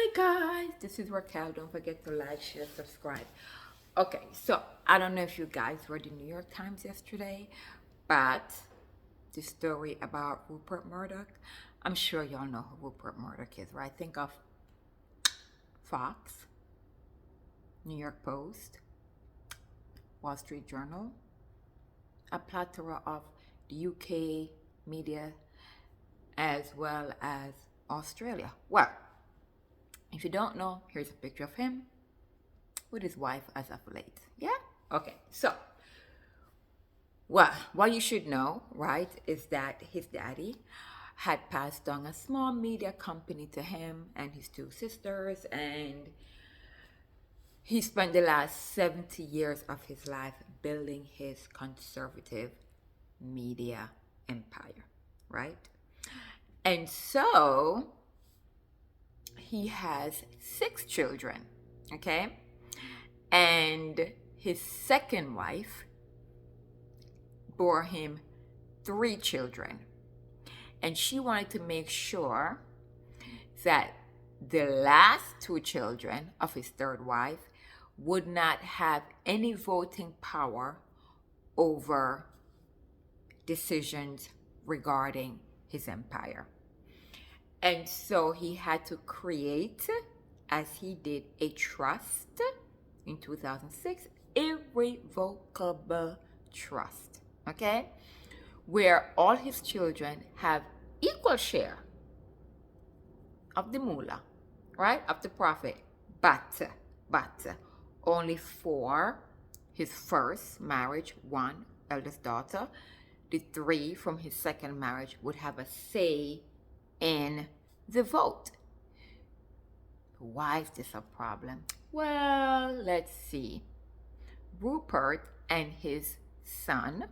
Hi guys, this is Raquel. Don't forget to like, share, subscribe. Okay, so I don't know if you guys read the New York Times yesterday, but the story about Rupert Murdoch, I'm sure y'all know who Rupert Murdoch is, right? Think of Fox, New York Post, Wall Street Journal, a plethora of the UK media as well as Australia. Well, if you don't know, here's a picture of him with his wife as of late. Yeah? Okay, so, well, what you should know, right, is that his daddy had passed on a small media company to him and his two sisters, and he spent the last 70 years of his life building his conservative media empire, right? And so he has 6 children, okay? And his second wife bore him 3 children. And she wanted to make sure that the last 2 children of his third wife would not have any voting power over decisions regarding his empire. And so he had to create, as he did, a trust in 2006, irrevocable trust, okay? Where all his children have equal share of the moolah, right? Of the profit. But only for his first marriage, 1 eldest daughter, the 3 from his second marriage would have a say in the vote. Why is this a problem? Well, let's see. Rupert and his son,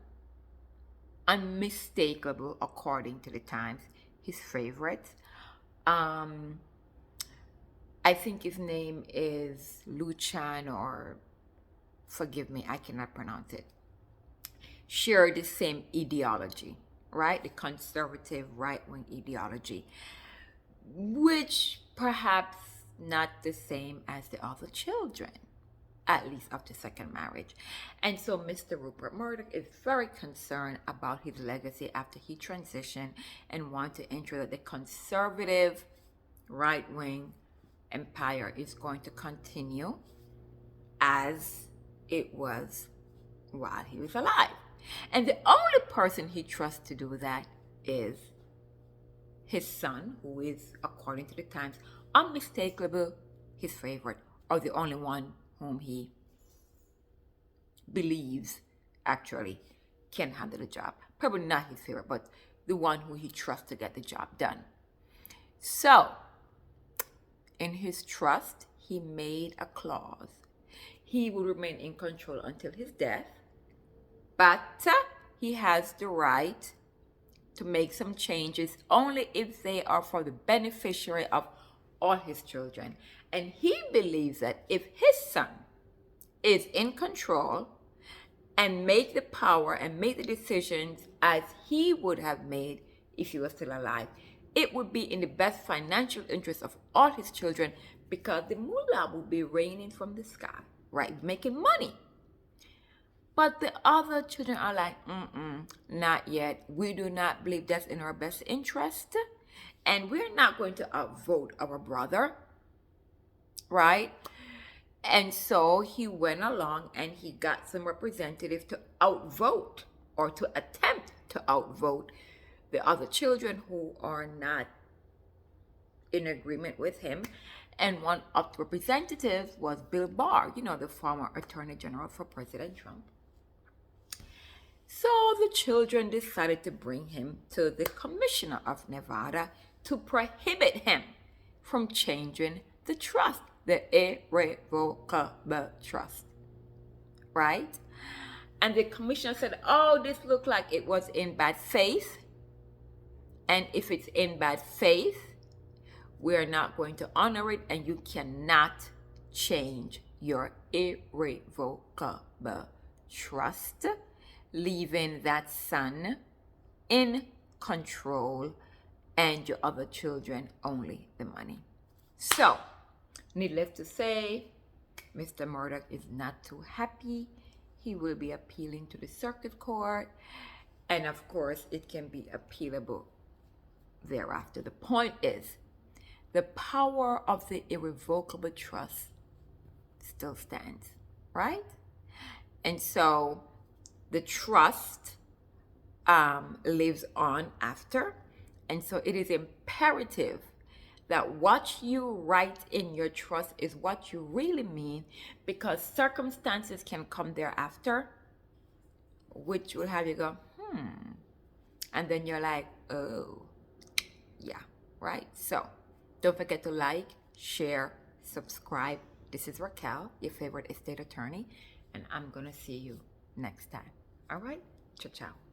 unmistakable according to the Times, his favorite. I think his name is Luchan, or forgive me, I cannot pronounce it. Share the same ideology, right? The conservative right-wing ideology, which perhaps not the same as the other children, at least of the second marriage. And so Mr. Rupert Murdoch is very concerned about his legacy after he transitioned and wants to ensure that the conservative right-wing empire is going to continue as it was while he was alive. And the only person he trusts to do that is his son, who is, according to the Times, unmistakable his favorite, or the only one whom he believes actually can handle the job. Probably not his favorite, but the one who he trusts to get the job done. So, in his trust, he made a clause. He will remain in control until his death, but he has the right to make some changes only if they are for the beneficiary of all his children. And he believes that if his son is in control and make the power and make the decisions as he would have made if he was still alive, it would be in the best financial interest of all his children, because the mullah would be raining from the sky, right? Making money. But the other children are like, not yet. We do not believe that's in our best interest. And we're not going to outvote our brother, right? And so he went along and he got some representatives to outvote, or to attempt to outvote, the other children who are not in agreement with him. And one of the representatives was Bill Barr, the former Attorney General for President Trump. So the children decided to bring him to the Commissioner of Nevada to prohibit him from changing the trust, the irrevocable trust, right? And the commissioner said, oh, this looked like it was in bad faith. And if it's in bad faith, we're not going to honor it, and you cannot change your irrevocable trust, leaving that son in control and your other children only the money. So Needless to say, Mr. Murdoch is not too happy. He will be appealing to the circuit court, and of course, it can be appealable thereafter. The point is, the power of the irrevocable trust still stands, right? And so the trust lives on after. And so it is imperative that what you write in your trust is what you really mean, because circumstances can come thereafter, which will have you go, and then you're like, oh, yeah, right? So don't forget to like, share, subscribe. This is Raquel, your favorite estate attorney, and I'm going to see you next time. All right? Ciao, ciao.